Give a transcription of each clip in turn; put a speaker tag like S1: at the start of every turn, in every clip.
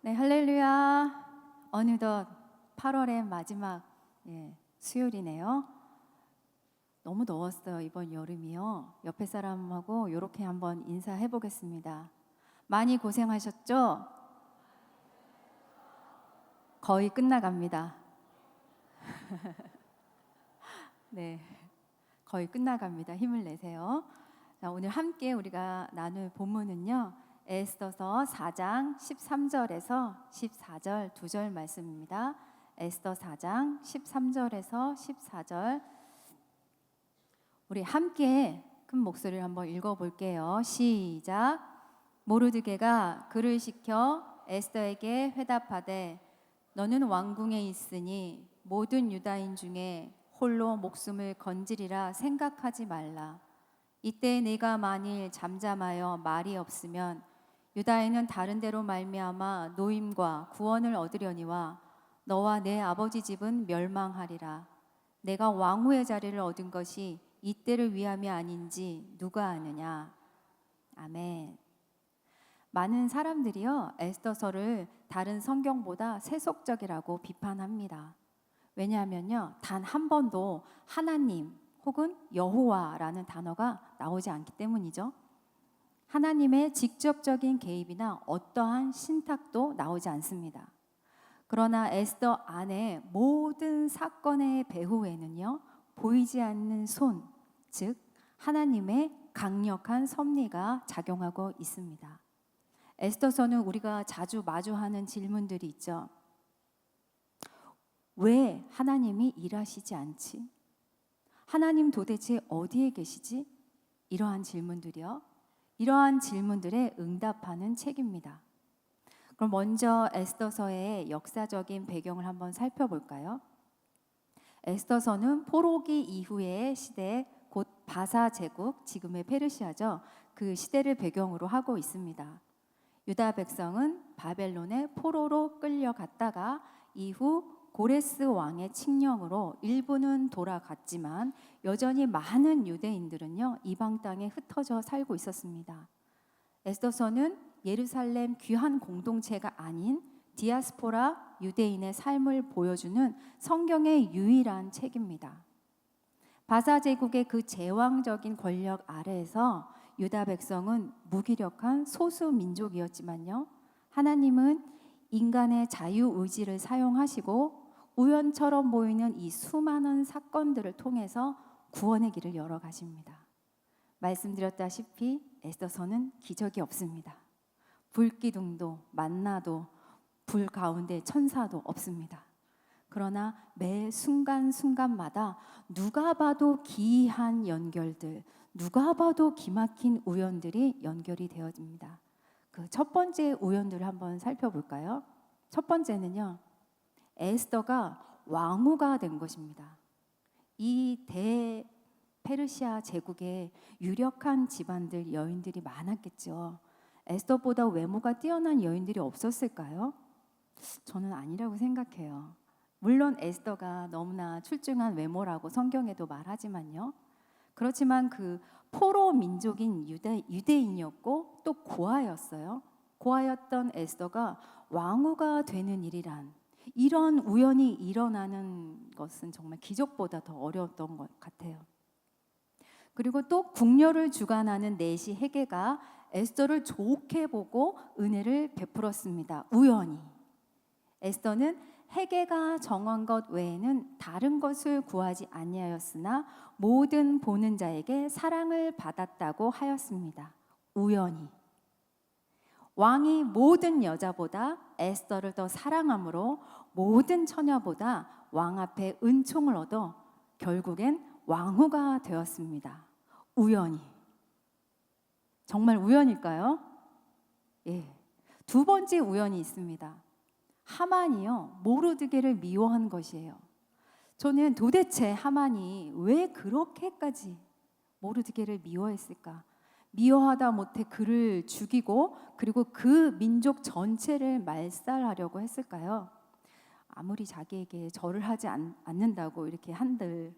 S1: 네, 할렐루야. 어느덧 8월의 마지막 수요일이네요. 너무 더웠어요, 이번 여름이요. 옆에 사람하고 이렇게 한번 인사해 보겠습니다. 많이 고생하셨죠? 거의 끝나갑니다. 네, 거의 끝나갑니다. 힘을 내세요. 자, 오늘 함께 우리가 나눌 본문은요, 에스더서 4장 13절에서 14절 2절 말씀입니다. 에스더 4장 13절에서 14절, 우리 함께 큰 목소리를 한번 읽어볼게요. 시작. 모르드게가 그를 시켜 에스더에게 회답하되, 너는 왕궁에 있으니 모든 유다인 중에 홀로 목숨을 건지리라 생각하지 말라. 이때 네가 만일 잠잠하여 말이 없으면 유다인은 다른 데로 말미암아 노임과 구원을 얻으려니와 너와 내 아버지 집은 멸망하리라. 내가 왕후의 자리를 얻은 것이 이때를 위함이 아닌지 누가 아느냐. 아멘. 많은 사람들이요, 에스더서를 다른 성경보다 세속적이라고 비판합니다. 왜냐하면요, 단 한 번도 하나님 혹은 여호와라는 단어가 나오지 않기 때문이죠. 하나님의 직접적인 개입이나 어떠한 신탁도 나오지 않습니다. 그러나 에스더 안에 모든 사건의 배후에는요, 보이지 않는 손, 즉 하나님의 강력한 섭리가 작용하고 있습니다. 에스더서는 우리가 자주 마주하는 질문들이 있죠. 왜 하나님이 일하시지 않지? 하나님 도대체 어디에 계시지? 이러한 질문들이요. 이러한 질문들에 응답하는 책입니다. 그럼 먼저 에스더서의 역사적인 배경을 한번 살펴볼까요? 에스더서는 포로기 이후의 시대, 곧 바사 제국, 지금의 페르시아죠. 그 시대를 배경으로 하고 있습니다. 유다 백성은 바벨론의 포로로 끌려갔다가 이후 고레스 왕의 칙령으로 일부는 돌아갔지만 여전히 많은 유대인들은요, 이방 땅에 흩어져 살고 있었습니다. 에스더서는 예루살렘 귀한 공동체가 아닌 디아스포라 유대인의 삶을 보여주는 성경의 유일한 책입니다. 바사 제국의 그 제왕적인 권력 아래에서 유다 백성은 무기력한 소수 민족이었지만요, 하나님은 인간의 자유의지를 사용하시고 우연처럼 보이는 이 수많은 사건들을 통해서 구원의 길을 열어 가십니다. 말씀드렸다시피 에스더서는 기적이 없습니다. 불기둥도 만나도 불 가운데 천사도 없습니다. 그러나 매 순간순간마다 누가 봐도 기이한 연결들, 누가 봐도 기막힌 우연들이 연결이 되어집니다. 그 첫 번째 우연들을 한번 살펴볼까요? 첫 번째는요, 에스더가 왕후가 된 것입니다. 이 페르시아 제국에 유력한 집안들, 여인들이 많았겠죠. 에스더보다 외모가 뛰어난 여인들이 없었을까요? 저는 아니라고 생각해요. 물론 에스더가 너무나 출중한 외모라고 성경에도 말하지만요. 그렇지만 그 포로 민족인 유대인이었고 또 고아였어요. 고아였던 에스더가 왕후가 되는 일이란, 이런 우연이 일어나는 것은 정말 기적보다 더 어려웠던 것 같아요. 그리고 또 궁녀를 주관하는 내시 헤게가 에스더를 좋게 보고 은혜를 베풀었습니다. 우연히. 에스더는 헤게가 정한 것 외에는 다른 것을 구하지 아니하였으나 모든 보는 자에게 사랑을 받았다고 하였습니다. 우연히. 왕이 모든 여자보다 에스더를 더 사랑함으로 모든 처녀보다 왕 앞에 은총을 얻어 결국엔 왕후가 되었습니다. 우연히. 정말 우연일까요? 예. 두 번째 우연이 있습니다. 하만이요, 모르드게를 미워한 것이에요. 저는 도대체 하만이 왜 그렇게까지 모르드게를 미워했을까? 미워하다 못해 그를 죽이고 그리고 그 민족 전체를 말살하려고 했을까요? 아무리 자기에게 절을 하지 않는다고 이렇게 한들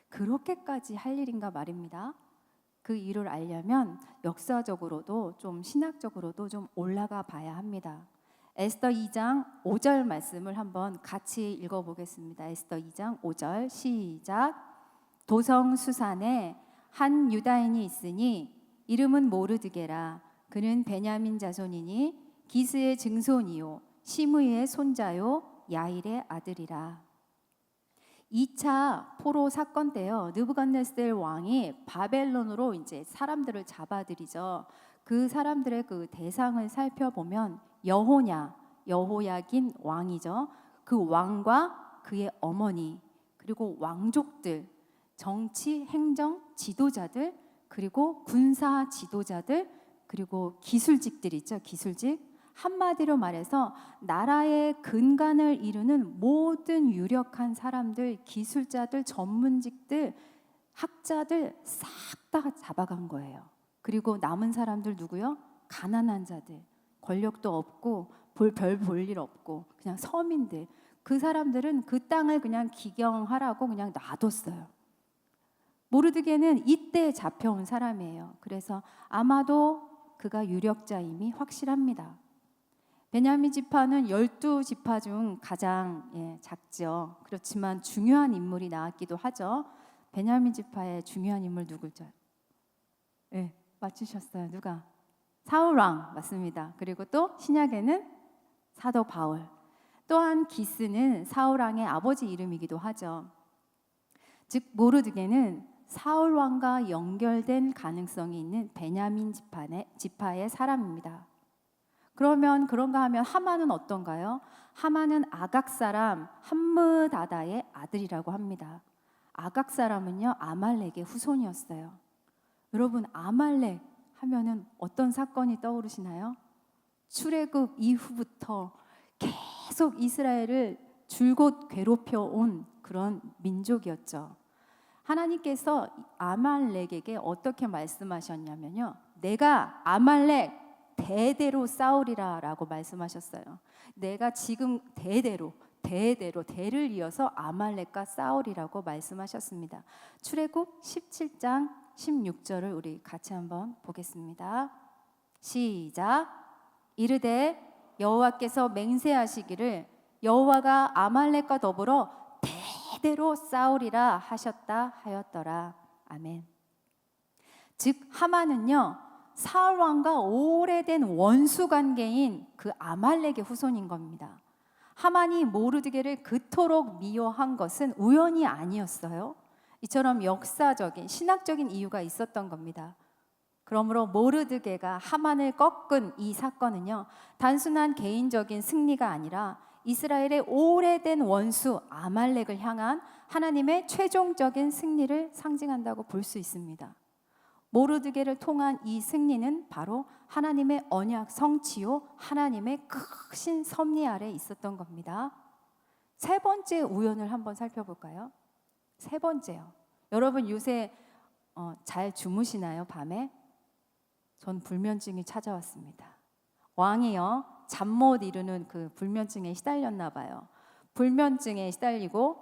S1: 그렇게까지 할 일인가 말입니다. 그 이유를 알려면 역사적으로도 좀 신학적으로도 좀 올라가 봐야 합니다. 에스더 2장 5절 말씀을 한번 같이 읽어보겠습니다. 에스더 2장 5절 시작. 도성 수산에 한 유다인이 있으니 이름은 모르드게라. 그는 베냐민 자손이니 기스의 증손이요 시므이의 손자요 야일의 아들이라. 2차 포로 사건 때요, 느부갓네살 왕이 바벨론으로 이제 사람들을 잡아들이죠. 그 사람들의 그 대상을 살펴보면 여호야긴 왕이죠. 그 왕과 그의 어머니, 그리고 왕족들, 정치 행정 지도자들, 그리고 군사 지도자들, 그리고 기술직들 있죠. 기술직. 한마디로 말해서 나라의 근간을 이루는 모든 유력한 사람들, 기술자들, 전문직들, 학자들 싹 다 잡아간 거예요. 그리고 남은 사람들 누구요? 가난한 자들, 권력도 없고 별 볼 일 없고 그냥 서민들. 그 사람들은 그 땅을 그냥 기경하라고 그냥 놔뒀어요. 모르드게는 이때 잡혀온 사람이에요. 그래서 아마도 그가 유력자임이 확실합니다. 베냐민 지파는 12지파 중 가장 작죠. 그렇지만 중요한 인물이 나왔기도 하죠. 베냐민 지파의 중요한 인물 누구죠? 맞추셨어요. 누가? 사울왕 맞습니다. 그리고 또 신약에는 사도 바울. 또한 기스는 사울왕의 아버지 이름이기도 하죠. 즉 모르드게는 사울왕과 연결된 가능성이 있는 베냐민 지파의 사람입니다. 그러면 그런가 하면 하만은 어떤가요? 하만은 아각 사람 함므다다의 아들이라고 합니다. 아각 사람은요 아말렉의 후손이었어요. 여러분 아말렉 하면은 어떤 사건이 떠오르시나요? 출애굽 이후부터 계속 이스라엘을 줄곧 괴롭혀 온 그런 민족이었죠. 하나님께서 아말렉에게 어떻게 말씀하셨냐면요, 내가 아말렉 대대로 싸우리라 라고 말씀하셨어요. 내가 지금 대를 이어서 아말렉과 싸우리라고 말씀하셨습니다. 출애굽 17장 16절을 우리 같이 한번 보겠습니다. 시작. 이르되 여호와께서 맹세하시기를 여호와가 아말렉과 더불어 대대로 싸우리라 하셨다 하였더라. 아멘. 즉 하만은요 사울 왕과 오래된 원수 관계인 그 아말렉의 후손인 겁니다. 하만이 모르드게를 그토록 미워한 것은 우연이 아니었어요. 이처럼 역사적인 신학적인 이유가 있었던 겁니다. 그러므로 모르드게가 하만을 꺾은 이 사건은요 단순한 개인적인 승리가 아니라 이스라엘의 오래된 원수 아말렉을 향한 하나님의 최종적인 승리를 상징한다고 볼 수 있습니다. 모르드게를 통한 이 승리는 바로 하나님의 언약 성취요 하나님의 크신 섭리 아래 있었던 겁니다. 세 번째 우연을 한번 살펴볼까요? 세 번째요. 여러분 요새 잘 주무시나요? 밤에? 전 불면증이 찾아왔습니다. 왕이요 잠 못 이루는 그 불면증에 시달렸나 봐요. 불면증에 시달리고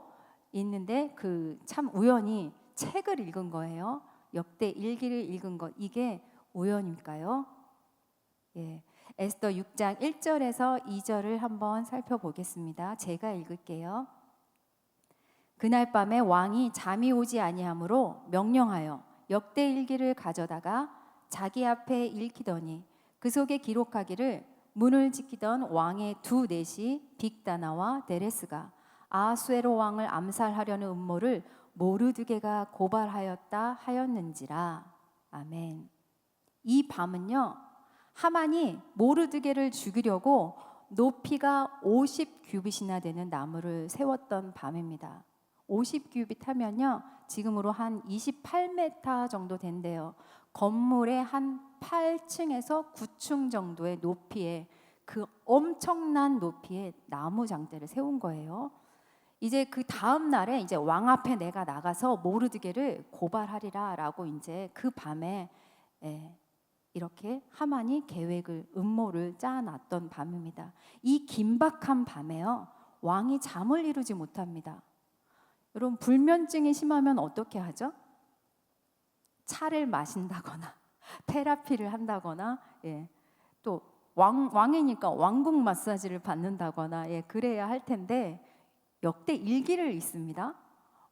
S1: 있는데 그 참 우연히 책을 읽은 거예요. 역대 일기를 읽은 것, 이게 우연일까요? 에스더 6장 1절에서 2절을 한번 살펴보겠습니다. 제가 읽을게요. 그날 밤에 왕이 잠이 오지 아니하므로 명령하여 역대 일기를 가져다가 자기 앞에 읽히더니 그 속에 기록하기를 문을 지키던 왕의 두 넷이 빅다나와 데레스가 아하수에로 왕을 암살하려는 음모를 모르드게가 고발하였다 하였는지라. 아멘. 이 밤은요 하만이 모르드게를 죽이려고 높이가 50규빗이나 되는 나무를 세웠던 밤입니다. 50규빗 하면요 지금으로 한 28m 정도 된대요. 건물의 한 8층에서 9층 정도의 높이에 그 엄청난 높이의 나무 장대를 세운 거예요. 이제 그 다음 날에 이제 왕 앞에 내가 나가서 모르드게를 고발하리라라고 이제 그 밤에 이렇게 하만이 계획을 음모를 짜놨던 밤입니다. 이 긴박한 밤에요 왕이 잠을 이루지 못합니다. 여러분 불면증이 심하면 어떻게 하죠? 차를 마신다거나 테라피를 한다거나 또 왕이니까 왕궁 마사지를 받는다거나 그래야 할 텐데 역대 일기를 읽습니다.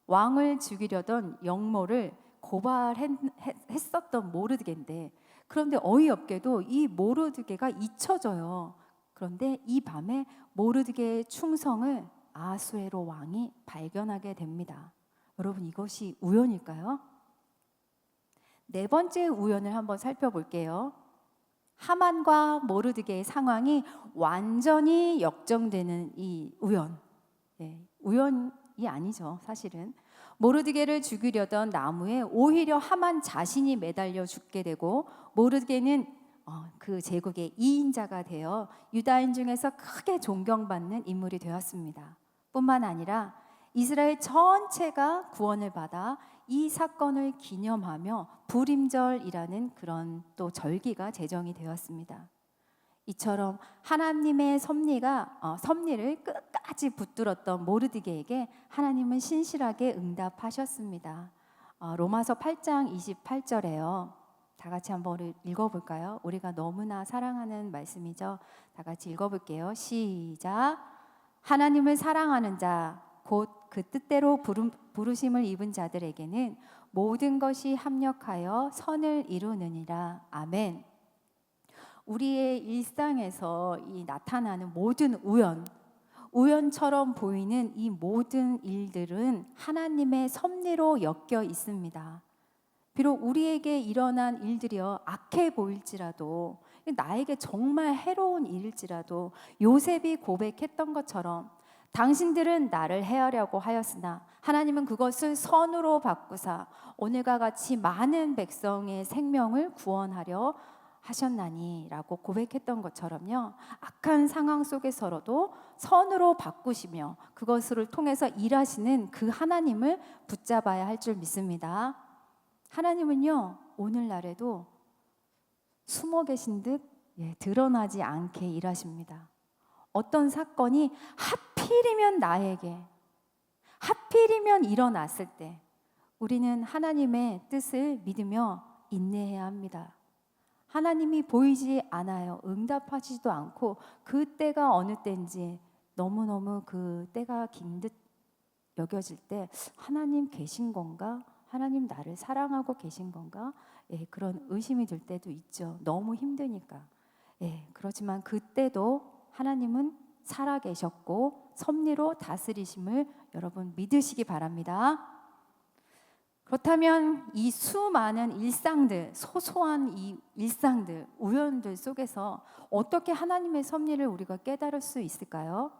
S1: 왕을 죽이려던 영모를 고발했었던 모르드게인데, 그런데 어이없게도 이 모르드게가 잊혀져요. 그런데 이 밤에 모르드게의 충성을 아수에로 왕이 발견하게 됩니다. 여러분, 이것이 우연일까요? 네 번째 우연을 한번 살펴볼게요. 하만과 모르드게의 상황이 완전히 역정되는 이 우연. 우연이 아니죠, 사실은. 모르드게를 죽이려던 나무에 오히려 하만 자신이 매달려 죽게 되고, 모르드게는 그 제국의 2인자가 되어 유다인 중에서 크게 존경받는 인물이 되었습니다. 뿐만 아니라 이스라엘 전체가 구원을 받아 이 사건을 기념하며 불임절이라는 그런 또 절기가 제정이 되었습니다. 이처럼 하나님의 섭리를 끝까지 붙들었던 모르드게에게 하나님은 신실하게 응답하셨습니다. 로마서 8장 28절에요. 다 같이 한번 읽어볼까요? 우리가 너무나 사랑하는 말씀이죠. 다 같이 읽어볼게요. 시작. 하나님을 사랑하는 자, 곧 그 뜻대로 부르심을 입은 자들에게는 모든 것이 합력하여 선을 이루느니라. 아멘. 우리의 일상에서 나타나는 모든 우연처럼 보이는 이 모든 일들은 하나님의 섭리로 엮여 있습니다. 비록 우리에게 일어난 일들이요 악해 보일지라도, 나에게 정말 해로운 일일지라도 요셉이 고백했던 것처럼 당신들은 나를 해하려고 하였으나 하나님은 그것을 선으로 바꾸사 오늘과 같이 많은 백성의 생명을 구원하려 하셨나니 라고 고백했던 것처럼요, 악한 상황 속에서라도 선으로 바꾸시며 그것을 통해서 일하시는 그 하나님을 붙잡아야 할 줄 믿습니다. 하나님은요, 오늘날에도 숨어 계신 듯 드러나지 않게 일하십니다. 어떤 사건이 하필이면 나에게, 하필이면 일어났을 때 우리는 하나님의 뜻을 믿으며 인내해야 합니다. 하나님이 보이지 않아요. 응답하시지도 않고 그 때가 어느 때인지 너무너무 그 때가 긴 듯 여겨질 때 하나님 계신 건가? 하나님 나를 사랑하고 계신 건가? 그런 의심이 들 때도 있죠. 너무 힘드니까. 그렇지만 그때도 하나님은 살아계셨고 섭리로 다스리심을 여러분 믿으시기 바랍니다. 그렇다면 이 수많은 일상들, 소소한 이 일상들, 우연들 속에서 어떻게 하나님의 섭리를 우리가 깨달을 수 있을까요?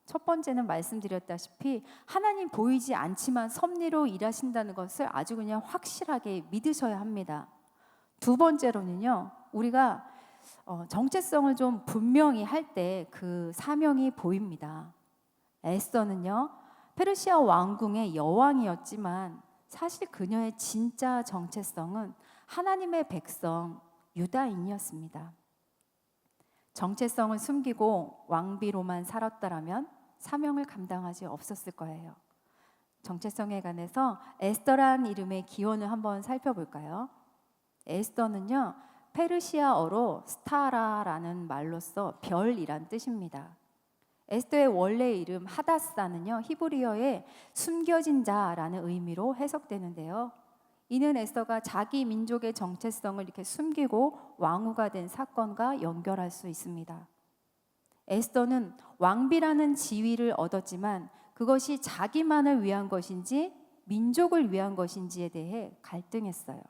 S1: 첫 번째는 말씀드렸다시피 하나님 보이지 않지만 섭리로 일하신다는 것을 아주 그냥 확실하게 믿으셔야 합니다. 두 번째로는요, 우리가 정체성을 좀 분명히 할 때 그 사명이 보입니다. 에스더는요, 페르시아 왕궁의 여왕이었지만 사실 그녀의 진짜 정체성은 하나님의 백성 유다인이었습니다. 정체성을 숨기고 왕비로만 살았더라면 사명을 감당하지 없었을 거예요. 정체성에 관해서 에스더란 이름의 기원을 한번 살펴볼까요? 에스더는요, 페르시아어로 스타라라는 말로써 별이란 뜻입니다. 에스더의 원래 이름 하다사는요, 히브리어의 숨겨진 자라는 의미로 해석되는데요. 이는 에스더가 자기 민족의 정체성을 이렇게 숨기고 왕후가 된 사건과 연결할 수 있습니다. 에스더는 왕비라는 지위를 얻었지만 그것이 자기만을 위한 것인지 민족을 위한 것인지에 대해 갈등했어요.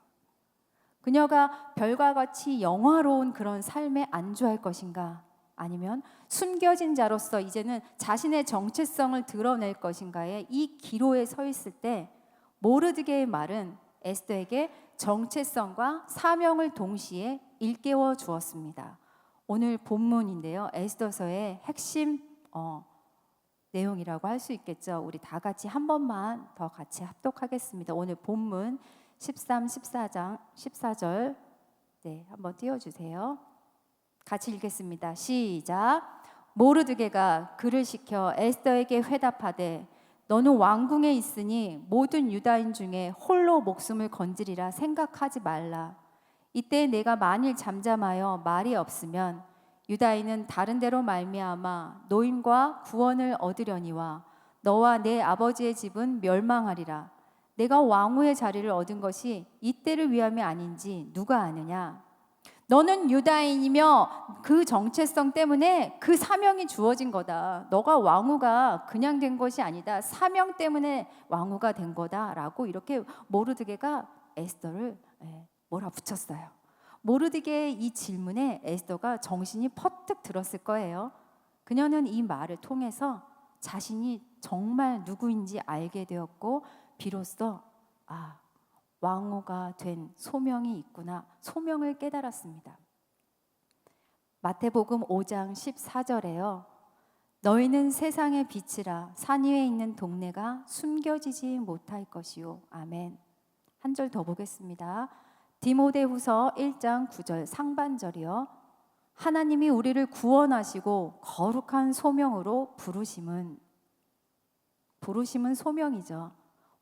S1: 그녀가 별과 같이 영화로운 그런 삶에 안주할 것인가, 아니면 숨겨진 자로서 이제는 자신의 정체성을 드러낼 것인가에 이 기로에 서 있을 때 모르드게의 말은 에스더에게 정체성과 사명을 동시에 일깨워 주었습니다. 오늘 본문인데요, 에스더서의 핵심 내용이라고 할 수 있겠죠. 우리 다 같이 한 번만 더 같이 합독하겠습니다. 오늘 본문 13, 14장 14절 한번 띄워주세요. 같이 읽겠습니다. 시작. 모르드게가 그를 시켜 에스더에게 회답하되 너는 왕궁에 있으니 모든 유다인 중에 홀로 목숨을 건지리라 생각하지 말라. 이때 내가 만일 잠잠하여 말이 없으면 유다인은 다른 데로 말미암아 노임과 구원을 얻으려니와 너와 내 아버지의 집은 멸망하리라. 내가 왕후의 자리를 얻은 것이 이때를 위함이 아닌지 누가 아느냐? 너는 유다인이며 그 정체성 때문에 그 사명이 주어진 거다. 너가 왕후가 그냥 된 것이 아니다. 사명 때문에 왕후가 된 거다라고 이렇게 모르드게가 에스더를 몰아붙였어요. 모르드게의 이 질문에 에스더가 정신이 퍼뜩 들었을 거예요. 그녀는 이 말을 통해서 자신이 정말 누구인지 알게 되었고 비로소 왕후가 된 소명이 있구나, 소명을 깨달았습니다. 마태복음 5장 14절에요. 너희는 세상의 빛이라 산 위에 있는 동네가 숨겨지지 못할 것이요. 아멘. 한 절 더 보겠습니다. 디모데후서 1장 9절 상반절이요. 하나님이 우리를 구원하시고 거룩한 소명으로 부르심은 소명이죠.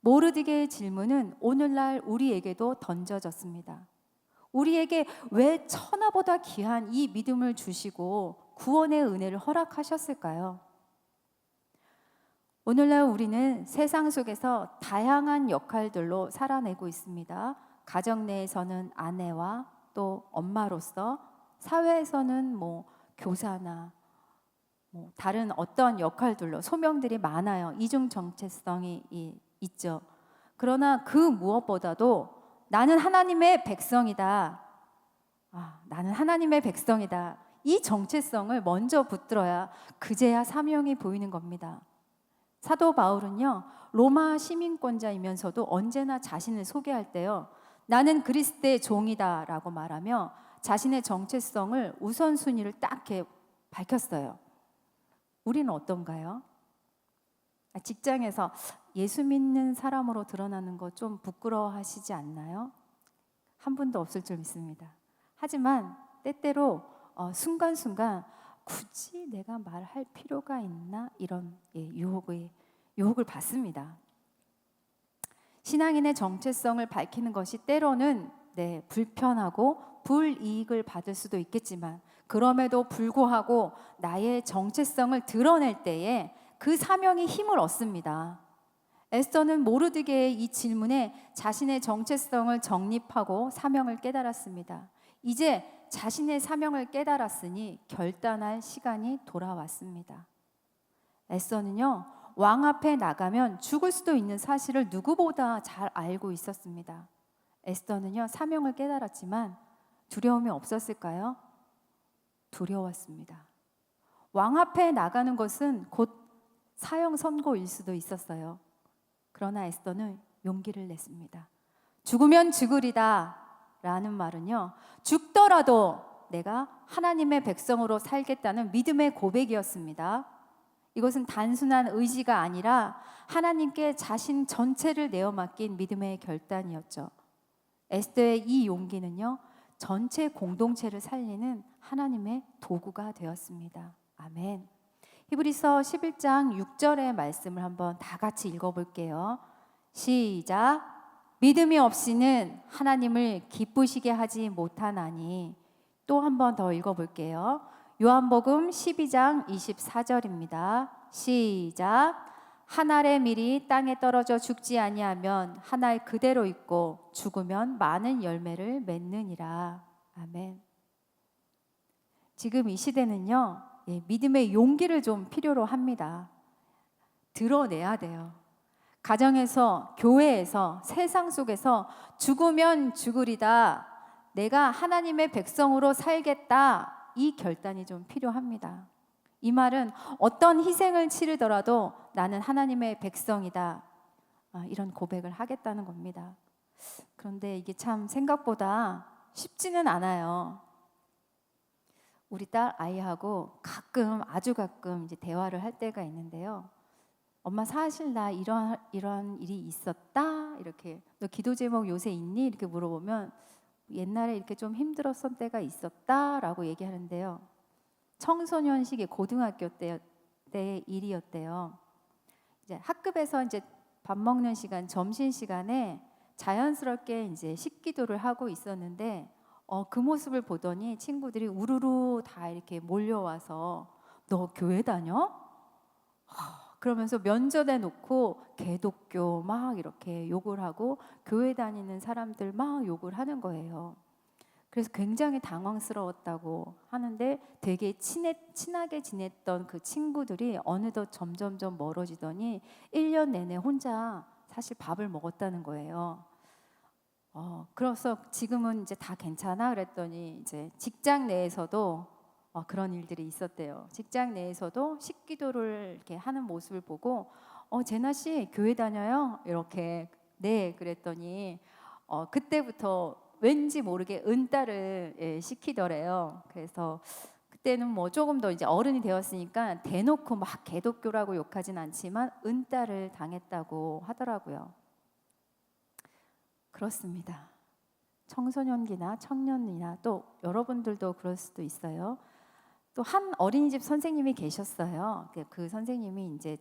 S1: 모르드게의 질문은 오늘날 우리에게도 던져졌습니다. 우리에게 왜 천하보다 귀한 이 믿음을 주시고 구원의 은혜를 허락하셨을까요? 오늘날 우리는 세상 속에서 다양한 역할들로 살아내고 있습니다. 가정 내에서는 아내와 또 엄마로서, 사회에서는 교사나 다른 어떤 역할들로 소명들이 많아요. 이중 정체성이 있죠. 그러나 그 무엇보다도 나는 하나님의 백성이다. 나는 하나님의 백성이다. 이 정체성을 먼저 붙들어야 그제야 사명이 보이는 겁니다. 사도 바울은요, 로마 시민권자이면서도 언제나 자신을 소개할 때요, 나는 그리스도의 종이다 라고 말하며 자신의 정체성을 우선순위를 딱 밝혔어요. 우리는 어떤가요? 직장에서 예수 믿는 사람으로 드러나는 거 좀 부끄러워하시지 않나요? 한 분도 없을 줄 믿습니다. 하지만 때때로 순간순간 굳이 내가 말할 필요가 있나? 이런 유혹을 받습니다. 신앙인의 정체성을 밝히는 것이 때로는 불편하고 불이익을 받을 수도 있겠지만 그럼에도 불구하고 나의 정체성을 드러낼 때에 그 사명이 힘을 얻습니다. 에스더는 모르드게의 이 질문에 자신의 정체성을 정립하고 사명을 깨달았습니다. 이제 자신의 사명을 깨달았으니 결단할 시간이 돌아왔습니다. 에스더는요, 왕 앞에 나가면 죽을 수도 있는 사실을 누구보다 잘 알고 있었습니다. 에스더는요, 사명을 깨달았지만 두려움이 없었을까요? 두려웠습니다. 왕 앞에 나가는 것은 곧 사형 선고일 수도 있었어요. 그러나 에스더는 용기를 냈습니다. 죽으면 죽으리다 라는 말은요, 죽더라도 내가 하나님의 백성으로 살겠다는 믿음의 고백이었습니다. 이것은 단순한 의지가 아니라 하나님께 자신 전체를 내어 맡긴 믿음의 결단이었죠. 에스더의 이 용기는요, 전체 공동체를 살리는 하나님의 도구가 되었습니다. 아멘. 히브리서 11장 6절의 말씀을 한번 다 같이 읽어볼게요. 시작. 믿음이 없이는 하나님을 기쁘시게 하지 못하나니. 또 한 번 더 읽어볼게요. 요한복음 12장 24절입니다. 시작. 한 알의 밀이 땅에 떨어져 죽지 아니하면 한 알 그대로 있고 죽으면 많은 열매를 맺느니라. 아멘. 지금 이 시대는요, 믿음의 용기를 좀 필요로 합니다. 드러내야 돼요. 가정에서, 교회에서, 세상 속에서 죽으면 죽으리다, 내가 하나님의 백성으로 살겠다, 이 결단이 좀 필요합니다. 이 말은 어떤 희생을 치르더라도 나는 하나님의 백성이다, 이런 고백을 하겠다는 겁니다. 그런데 이게 참 생각보다 쉽지는 않아요. 우리 딸 아이하고 아주 가끔 이제 대화를 할 때가 있는데요. 엄마 사실 나 이런 일이 있었다, 이렇게. 너 기도 제목 요새 있니? 이렇게 물어보면 옛날에 이렇게 좀 힘들었던 때가 있었다라고 얘기하는데요. 청소년식의 고등학교 때의 일이었대요. 이제 학급에서 이제 밥 먹는 시간, 점심 시간에 자연스럽게 이제 식기도를 하고 있었는데 그 모습을 보더니 친구들이 우르르 다 이렇게 몰려와서 너 교회 다녀? 그러면서 면전에 놓고 개독교 막 이렇게 욕을 하고 교회 다니는 사람들 막 욕을 하는 거예요. 그래서 굉장히 당황스러웠다고 하는데 되게 친하게 지냈던 그 친구들이 어느덧 점점점 멀어지더니 1년 내내 혼자 사실 밥을 먹었다는 거예요. 그래서 지금은 이제 다 괜찮아 그랬더니 이제 직장 내에서도 그런 일들이 있었대요. 직장 내에서도 식기도를 이렇게 하는 모습을 보고 제나 씨 교회 다녀요? 이렇게 네 그랬더니 그때부터 왠지 모르게 은따를 시키더래요. 그래서 그때는 뭐 조금 더 이제 어른이 되었으니까 대놓고 막 개독교라고 욕하진 않지만 은따를 당했다고 하더라고요. 그렇습니다. 청소년기나 청년이나 또 여러분들도 그럴 수도 있어요. 또 한 어린이집 선생님이 계셨어요. 그 선생님이 이제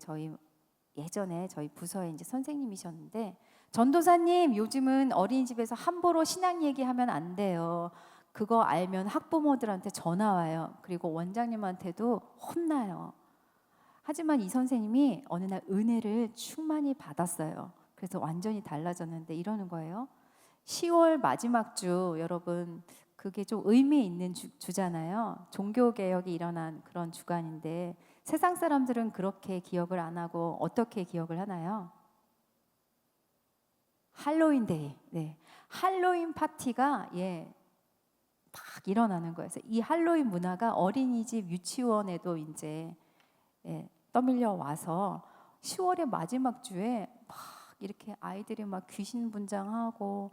S1: 예전에 저희 부서에 이제 선생님이셨는데 전도사님 요즘은 어린이집에서 함부로 신앙 얘기하면 안 돼요. 그거 알면 학부모들한테 전화 와요. 그리고 원장님한테도 혼나요. 하지만 이 선생님이 어느 날 은혜를 충만히 받았어요. 그래서 완전히 달라졌는데 이러는 거예요. 10월 마지막 주 여러분 그게 좀 의미 있는 주잖아요. 종교개혁이 일어난 그런 주간인데 세상 사람들은 그렇게 기억을 안 하고 어떻게 기억을 하나요? 할로윈데이. 네. 할로윈 파티가 막 일어나는 거예요. 그래서 이 할로윈 문화가 어린이집 유치원에도 이제 떠밀려 와서 10월의 마지막 주에 막 이렇게 아이들이 막 귀신 분장하고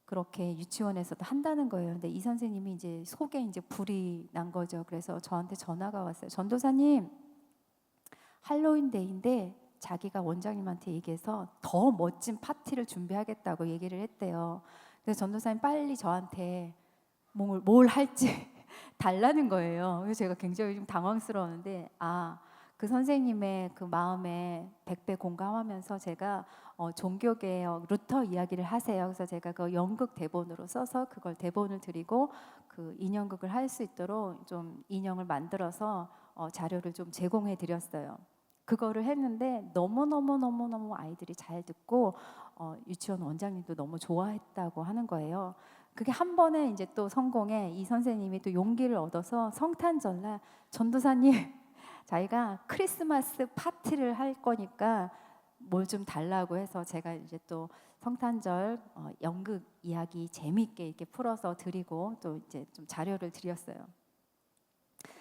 S1: 그렇게 유치원에서도 한다는 거예요. 근데 이 선생님이 이제 속에 이제 불이 난 거죠. 그래서 저한테 전화가 왔어요. 전도사님, 할로윈데이인데 자기가 원장님한테 얘기해서 더 멋진 파티를 준비하겠다고 얘기를 했대요. 그래서 전도사님 빨리 저한테 뭘 할지 달라는 거예요. 그래서 제가 굉장히 좀 당황스러웠는데 그 선생님의 그 마음에 100배 공감하면서 제가 종교개혁 루터 이야기를 하세요. 그래서 제가 그 연극 대본으로 써서 그걸 대본을 드리고 그 인형극을 할 수 있도록 좀 인형을 만들어서 자료를 좀 제공해 드렸어요. 그거를 했는데 너무 아이들이 잘 듣고 유치원 원장님도 너무 좋아했다고 하는 거예요. 그게 한 번에 이제 또 성공해 이 선생님이 또 용기를 얻어서 성탄절날 전도사님 자기가 크리스마스 파티를 할 거니까 뭘 좀 달라고 해서 제가 이제 또 성탄절 연극 이야기 재미있게 이렇게 풀어서 드리고 또 이제 좀 자료를 드렸어요.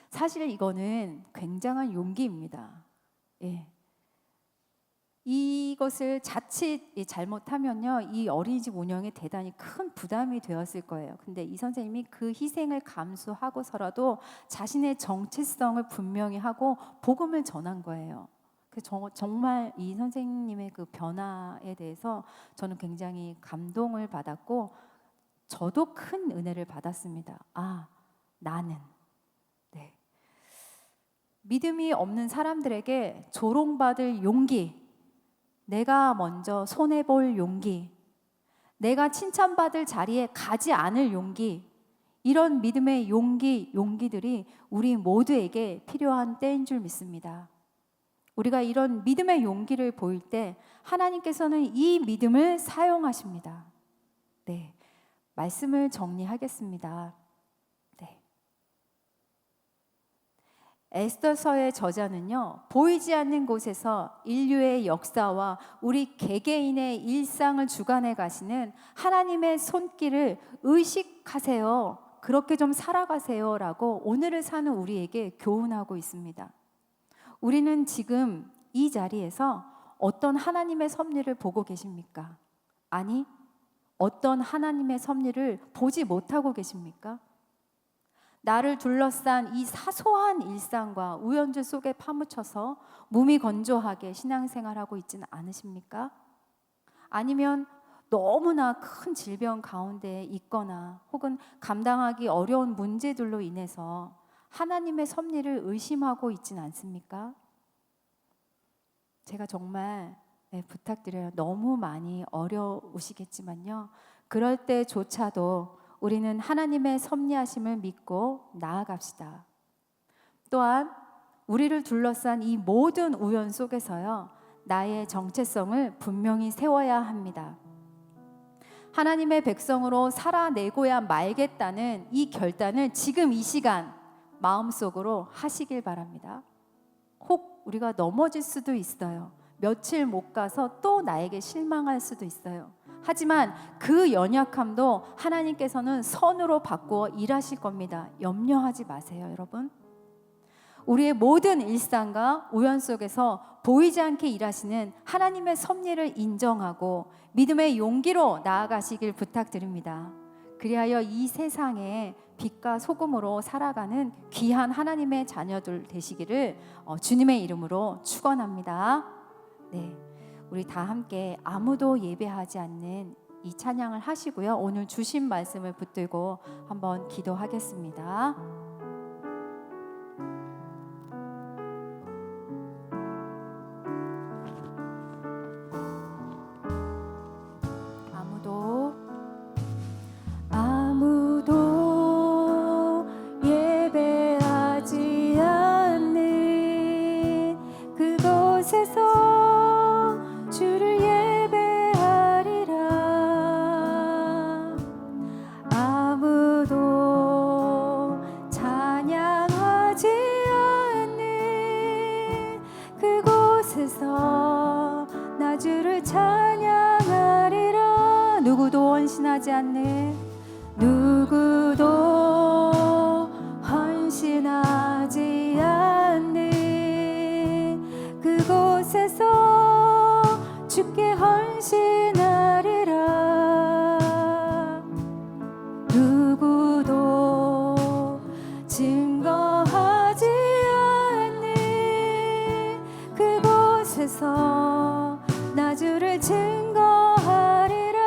S1: 사실 이거는 굉장한 용기입니다. 이것을 자칫 잘못하면요, 이 어린이집 운영에 대단히 큰 부담이 되었을 거예요. 근데 이 선생님이 그 희생을 감수하고서라도 자신의 정체성을 분명히 하고 복음을 전한 거예요. 정말 이 선생님의 그 변화에 대해서 저는 굉장히 감동을 받았고 저도 큰 은혜를 받았습니다. 나는 믿음이 없는 사람들에게 조롱받을 용기, 내가 먼저 손해볼 용기, 내가 칭찬받을 자리에 가지 않을 용기, 이런 믿음의 용기들이 우리 모두에게 필요한 때인 줄 믿습니다. 우리가 이런 믿음의 용기를 보일 때 하나님께서는 이 믿음을 사용하십니다. 말씀을 정리하겠습니다. 에스더서의 저자는요, 보이지 않는 곳에서 인류의 역사와 우리 개개인의 일상을 주관해 가시는 하나님의 손길을 의식하세요. 그렇게 좀 살아가세요 라고 오늘을 사는 우리에게 교훈하고 있습니다. 우리는 지금 이 자리에서 어떤 하나님의 섭리를 보고 계십니까? 아니, 어떤 하나님의 섭리를 보지 못하고 계십니까? 나를 둘러싼 이 사소한 일상과 우연들 속에 파묻혀서 무미건조하게 신앙생활하고 있지는 않으십니까? 아니면 너무나 큰 질병 가운데 있거나 혹은 감당하기 어려운 문제들로 인해서 하나님의 섭리를 의심하고 있지는 않습니까? 제가 정말 부탁드려요. 너무 많이 어려우시겠지만요. 그럴 때조차도 우리는 하나님의 섭리하심을 믿고 나아갑시다. 또한 우리를 둘러싼 이 모든 우연 속에서요, 나의 정체성을 분명히 세워야 합니다. 하나님의 백성으로 살아내고야 말겠다는 이 결단을 지금 이 시간 마음속으로 하시길 바랍니다. 혹 우리가 넘어질 수도 있어요. 며칠 못 가서 또 나에게 실망할 수도 있어요. 하지만 그 연약함도 하나님께서는 선으로 바꾸어 일하실 겁니다. 염려하지 마세요, 여러분. 우리의 모든 일상과 우연 속에서 보이지 않게 일하시는 하나님의 섭리를 인정하고 믿음의 용기로 나아가시길 부탁드립니다. 그리하여 이 세상에 빛과 소금으로 살아가는 귀한 하나님의 자녀들 되시기를 주님의 이름으로 축원합니다. 네, 우리 다 함께 아무도 예배하지 않는 이 찬양을 하시고요. 오늘 주신 말씀을 붙들고 한번 기도하겠습니다. 아무도 예배하지 않는 그곳에서 주를 예배하리라. 아무도 찬양하지 않는 그곳에서 나 주를 찬양하리라. 누구도 헌신하지 않는, 누구도 헌신하지 않는 그곳에서 주께 헌신하리라. 누구도 증거하지 않는 그곳에서 나 주를 증거하리라.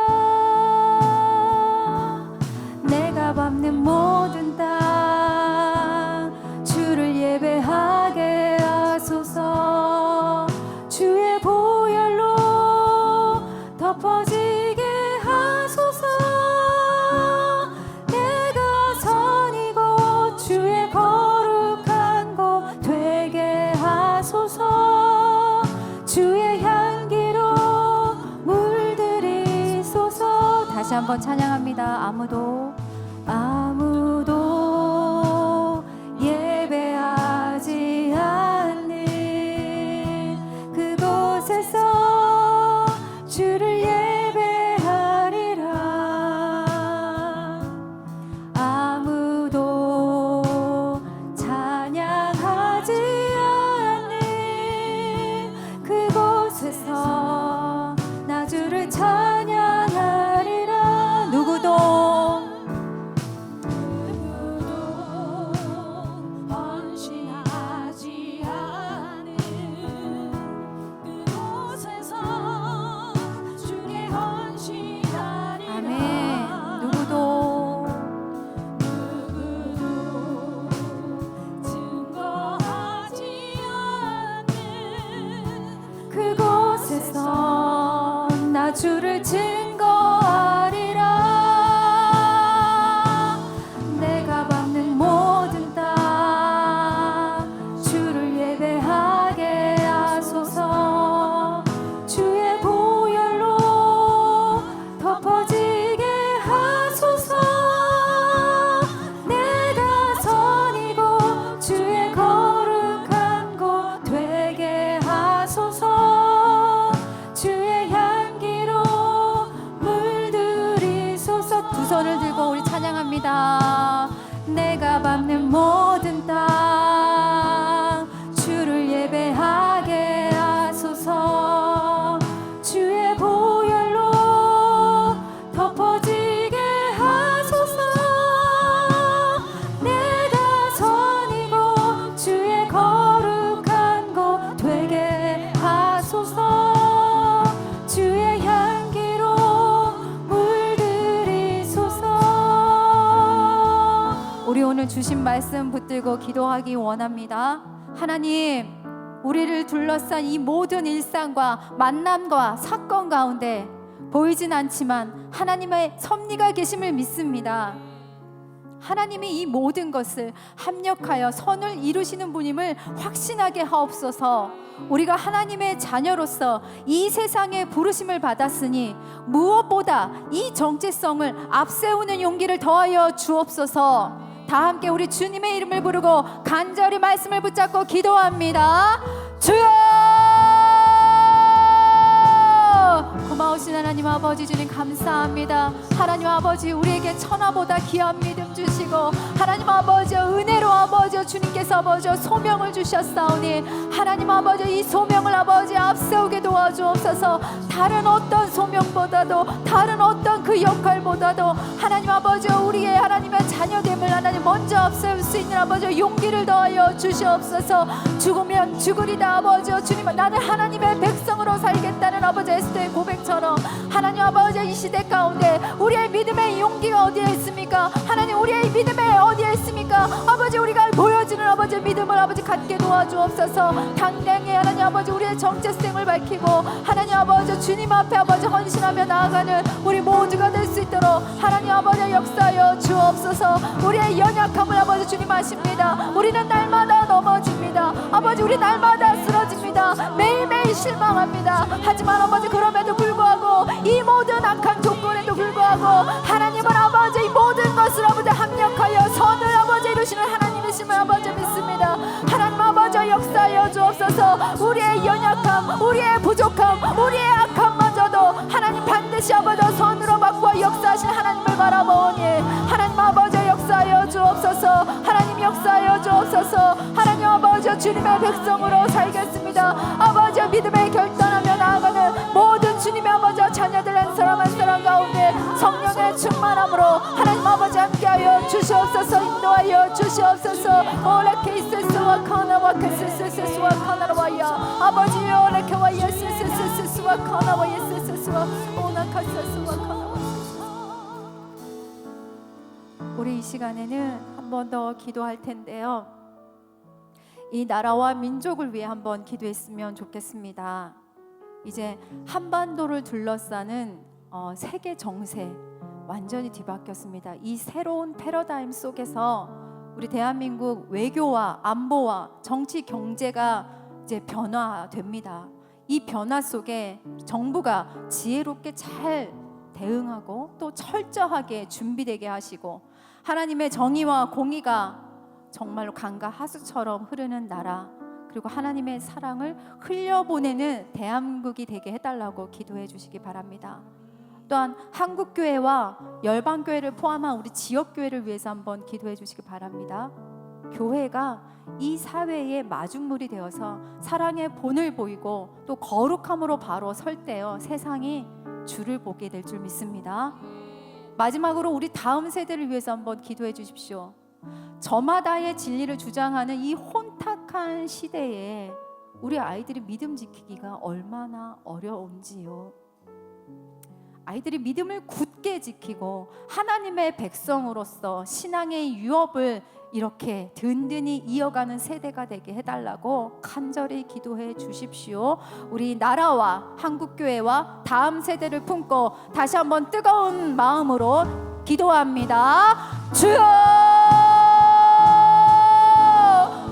S1: 내가 밟는 모든 땅 주를 예배하게 하소서. 주의 보혈로 덮어지게 하소서. 내가 선이고 주의 거룩한 곳 되게 하소서. 주의 향기로 물들이소서. 다시 한번 찬양합니다. 아무도 예배하지 않는 그곳에서 주를 예배하리라. 아무도 찬양하지 않는 그곳에서 나 주를 찬양하리라. 누구도 헌신하지 않은 그곳에서 주께 헌신하리라. 아멘. 누구도 증거하지 않는 그곳에서 나 주를 증거하리라. 내가 밟는 모든 땅 주를 예배하게 하소서. 주의 보혈로 덮어지게 하소서. 내가 선이고 주의 거룩한 곳 되게 하소서. 주의 향기로 물들이소서. 두 손을 들고 우리 찬양합니다. 내가 밟는 모든 땅 주를 예배하게 하소서. 주의 보혈로 덮어지게 하소서. 내가 선이고 주의 거룩한 곳 되게 하소서. 주의 향기로 물들이소서. 우리 오늘 주신 말씀 붙들고 기도하기 원합니다. 하나님, 우리를 둘러싼 이 모든 일상과 만남과 사건 가운데 보이진 않지만 하나님의 섭리가 계심을 믿습니다. 하나님이 이 모든 것을 합력하여 선을 이루시는 분임을 확신하게 하옵소서. 우리가 하나님의 자녀로서 이 세상에 부르심을 받았으니 무엇보다 이 정체성을 앞세우는 용기를 더하여 주옵소서. 다 함께 우리 주님의 이름을 부르고 간절히 말씀을 붙잡고 기도합니다. 주여! 고마우신 하나님 아버지 주님 감사합니다. 하나님 아버지 우리에게 천하보다 귀한 믿음 주시고 하나님 아버지 은혜로 아버지 주님께서 아버지 소명을 주셨사오니 하나님 아버지 이 소명을 아버지 앞세우게 도와주옵소서. 다른 어떤 소명보다도 다른 어떤 그 역할보다도 하나님 아버지 우리의 하나님의 자녀됨을 하나님 먼저 앞세울 수 있는 아버지 용기를 더하여 주시옵소서. 죽으면 죽으리다 아버지 주님 나는 하나님의 백성으로 살겠다는 아버지 에스더의 고백처럼 하나님 아버지 이 시대 가운데 우리의 믿음의 용기가 어디에 있습니까? 하나님 우리의 믿음에 어디에 있습니까? 아버지 우리가 보여지는 아버지 믿음을 아버지 갖게 도와주옵소서. 당당히 하나님 아버지 우리의 정체성을 밝히고 하나님 아버지 주님 앞에 아버지 헌신하며 나아가는 우리 모두가 될 수 있도록 하나님 아버지 역사하여 주옵소서. 우리의 연약함을 아버지 주님 아십니다. 우리는 날마다 넘어집니다. 아버지 우리 날마다 쓰러집니다. 매일매일 실망합니다. 하지만 아버지 그럼에도 불구하고 이 모든 악한 조건에도 불구하고 하나님은 아버지 이 모든 것을 아버지 합력하여 선을 아버지 이루시는 하나님이심을 아버지 믿습니다. 하나님 아버지 역사하여 주옵소서. 우리의 연약함 우리의 부족함 우리의 악함마저도 하나님 반드시 아버지 선으로 바꾸어 역사하신 하나님을 바라보니 하나님 아버지 역사하여 주옵소서. 하나님 역사하여 주옵소서. 하나님 아버지 주님의 백성으로 살겠습니다. 아버지 믿음에 결단하며 나아가는 모든 주님의 아버지 자녀들 한 사람 한 사람 가운데 성령의 충만함으로 하나님 아버지 함께하여 주시옵소서. 인도하여 주시옵소서. 오라케이스스와 카나와 케스스스와 카나와야 아버지여 오라케와 예스스스스와 카나와 예스스스와 오나카스스와 카나와. 우리 이 시간에는 한 번 더 기도할 텐데요. 이 나라와 민족을 위해 한번 기도했으면 좋겠습니다. 이제 한반도를 둘러싸는 세계 정세 완전히 뒤바뀌었습니다. 이 새로운 패러다임 속에서 우리 대한민국 외교와 안보와 정치 경제가 이제 변화됩니다. 이 변화 속에 정부가 지혜롭게 잘 대응하고 또 철저하게 준비되게 하시고 하나님의 정의와 공의가 정말로 강과 하수처럼 흐르는 나라 그리고 하나님의 사랑을 흘려보내는 대한민국이 되게 해달라고 기도해 주시기 바랍니다. 또한 한국교회와 열방교회를 포함한 우리 지역교회를 위해서 한번 기도해 주시기 바랍니다. 교회가 이 사회의 마중물이 되어서 사랑의 본을 보이고 또 거룩함으로 바로 설 때요 세상이 주를 보게 될 줄 믿습니다. 마지막으로 우리 다음 세대를 위해서 한번 기도해 주십시오. 저마다의 진리를 주장하는 이 혼탁한 시대에 우리 아이들이 믿음 지키기가 얼마나 어려운지요. 아이들이 믿음을 굳게 지키고 하나님의 백성으로서 신앙의 유업을 이렇게 든든히 이어가는 세대가 되게 해달라고 간절히 기도해 주십시오. 우리 나라와 한국교회와 다음 세대를 품고 다시 한번 뜨거운 마음으로 기도합니다. 주여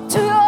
S1: 주여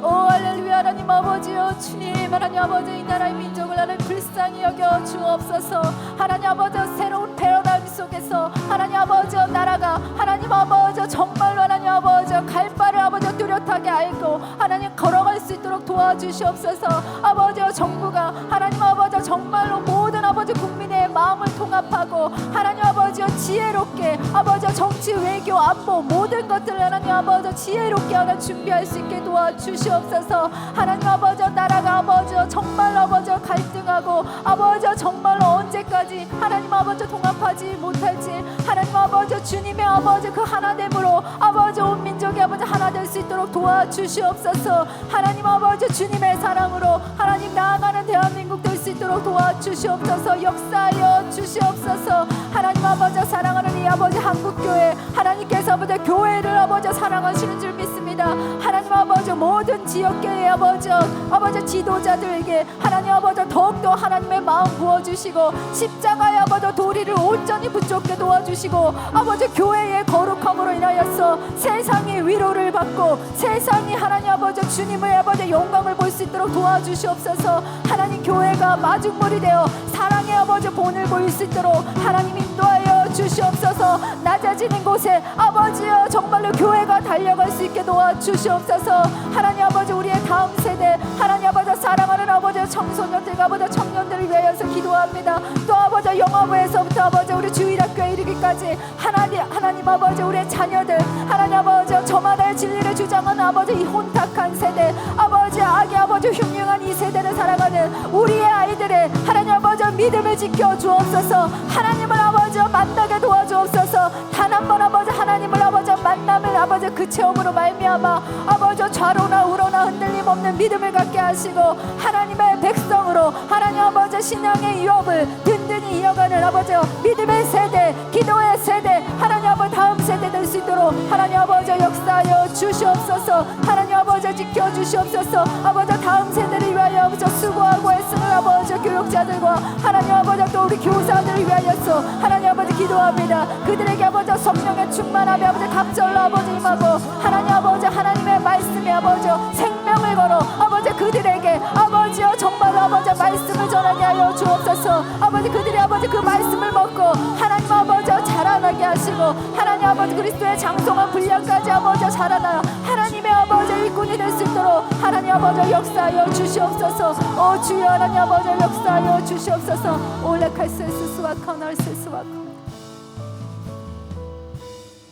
S1: 오 할렐루야. 하나님 아버지여 주님 하나님 아버지 이 나라의 민족을 하나님 불쌍히 여겨 주옵소서. 하나님 아버지 새로운 패러다임 속에서 하나님 아버지 나라가 하나님 아버지 정말로 하나님 아버지 갈 바를 아버지 뚜렷하게 알고 하나님 걸어갈 수 있도록 도와주시옵소서. 아버지 정부가 하나님 아버지 정말로 모든 아버지 국민의 마음을 통합하고 하나님 아버지 지혜롭게 아버지 정치 외교 안보 모든 것들을 하나님 아버지 지혜롭게 하나 준비할 수 있게 도와주시옵소서. 하나님 아버지 나라가 아버지 정말로 아버지 갈등하고 아버지 정말로 언제까지 하나님 아버지 통합하지 못할지 하나님 아버지 주님의 아버지 그 하나됨으로 아버지 온 민족이 아버지 하나 될 수 있도록 도와주시옵소서. 하나님 아버지 주님의 사랑으로 하나님 나아가는 대한민국 될 수 있도록 도와주시옵소서. 역사하여 주시옵소서. 하나님 아버지 사랑하는 이 아버지 한국교회 하나님께서 아버지 교회를 아버지 사랑하시는 줄 믿습니다. 기도합니다. 하나님 아버지 모든 지역계의 아버지 지도자들에게 하나님 아버지 더욱더 하나님의 마음 부어주시고 십자가의 아버지 도리를 온전히 붙잡게 도와주시고 아버지 교회의 거룩함으로 인하여서 세상이 위로를 받고 세상이 하나님 아버지 주님의 아버지 영광을 볼 수 있도록 도와주시옵소서. 하나님 교회가 마중물이 되어 사랑의 아버지 본을 보일 수 있도록 하나님 인도하여 주시옵소서. 낮아지는 곳에 아버지여 정말로 교회가 달려갈 수 있게 도와주시옵소서. 하나님 아버지 우리의 다음 세대 하나님 아버지 사랑하는 아버지 청소년들과 아버지 청년들을 위하여서 기도합니다. 또 아버지 영화부에서부터 아버지 우리 주일학교에 이르기까지 하나님 아버지 우리의 자녀들 하나님 아버지 저마다의 진리를 주장하는 아버지 이 혼탁한 세대 아버지 악의 아버지 흉흉한 이 세대를 살아가는 우리의 아이들의 하나님 아버지 믿음을 지켜 주옵소서. 하나님을 아버지 만나게 도와주옵소서. 단 한 번 아버지 하나님을 아버지 만남을 아버지 그 체험으로 말미암아 아버지 좌로나 우로나 흔들림 없는 믿음을 갖게 하시고 하나님의 백성으로 하나님 아버지 신앙의 유업을 든든히 이어가는 아버지 믿음의 세대 기도의 세대 하나님 아버지 다음 세대 될 수 있도록 하나님 아버지 역사하여 주시옵소서. 하나님 아버지 지켜주시옵소서. 아버지 다음 세대를 위하여 아버지 수고하고 애쓰는 아버지 교육자들과 하나님 아버지 또 우리 교사들을 위하여서 하나님 아버지 기도합니다. 그들에게 아버지 성령의 충만함이 아버지 갑절로 아버지 임하고 하나님 아버지 하나님의 말씀이 아버지 생명을 걸어 아버지 그들에게 아버지여 정말로 아버지 말씀을 전하게 하여 주옵소서. 아버지 그들이 아버지 그 말씀을 먹고 하나님 아버지 자라나게 하시고 하나님 아버지 그리스도의 장성한 분량까지 아버지 자라나 하나님의 아버지 일꾼이 될 수 있도록 하나님 아버지 역사하여 주시옵소서. 오 주여 하나님 아버지 역사하여 주시옵소서. 올레칼세스스와 커널세스와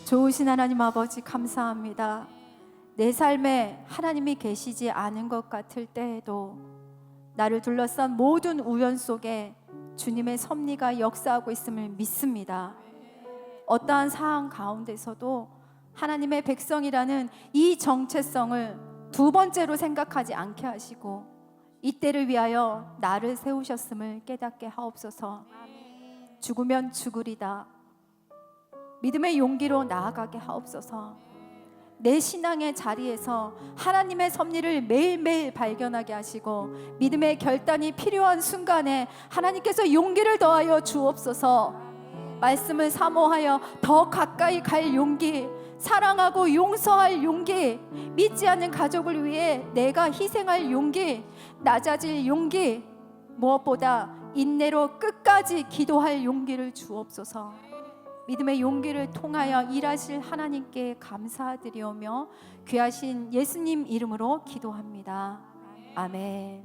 S1: 좋으신 하나님 아버지 감사합니다. 내 삶에 하나님이 계시지 않은 것 같을 때에도 나를 둘러싼 모든 우연 속에 주님의 섭리가 역사하고 있음을 믿습니다. 어떠한 상황 가운데서도 하나님의 백성이라는 이 정체성을 두 번째로 생각하지 않게 하시고 이때를 위하여 나를 세우셨음을 깨닫게 하옵소서. 죽으면 죽으리다 믿음의 용기로 나아가게 하옵소서. 내 신앙의 자리에서 하나님의 섭리를 매일매일 발견하게 하시고 믿음의 결단이 필요한 순간에 하나님께서 용기를 더하여 주옵소서. 말씀을 사모하여 더 가까이 갈 용기, 사랑하고 용서할 용기, 믿지 않는 가족을 위해 내가 희생할 용기, 낮아질 용기, 무엇보다 인내로 끝까지 기도할 용기를 주옵소서. 믿음의 용기를 통하여 일하실 하나님께 감사드리오며 귀하신 예수님 이름으로 기도합니다. 아멘.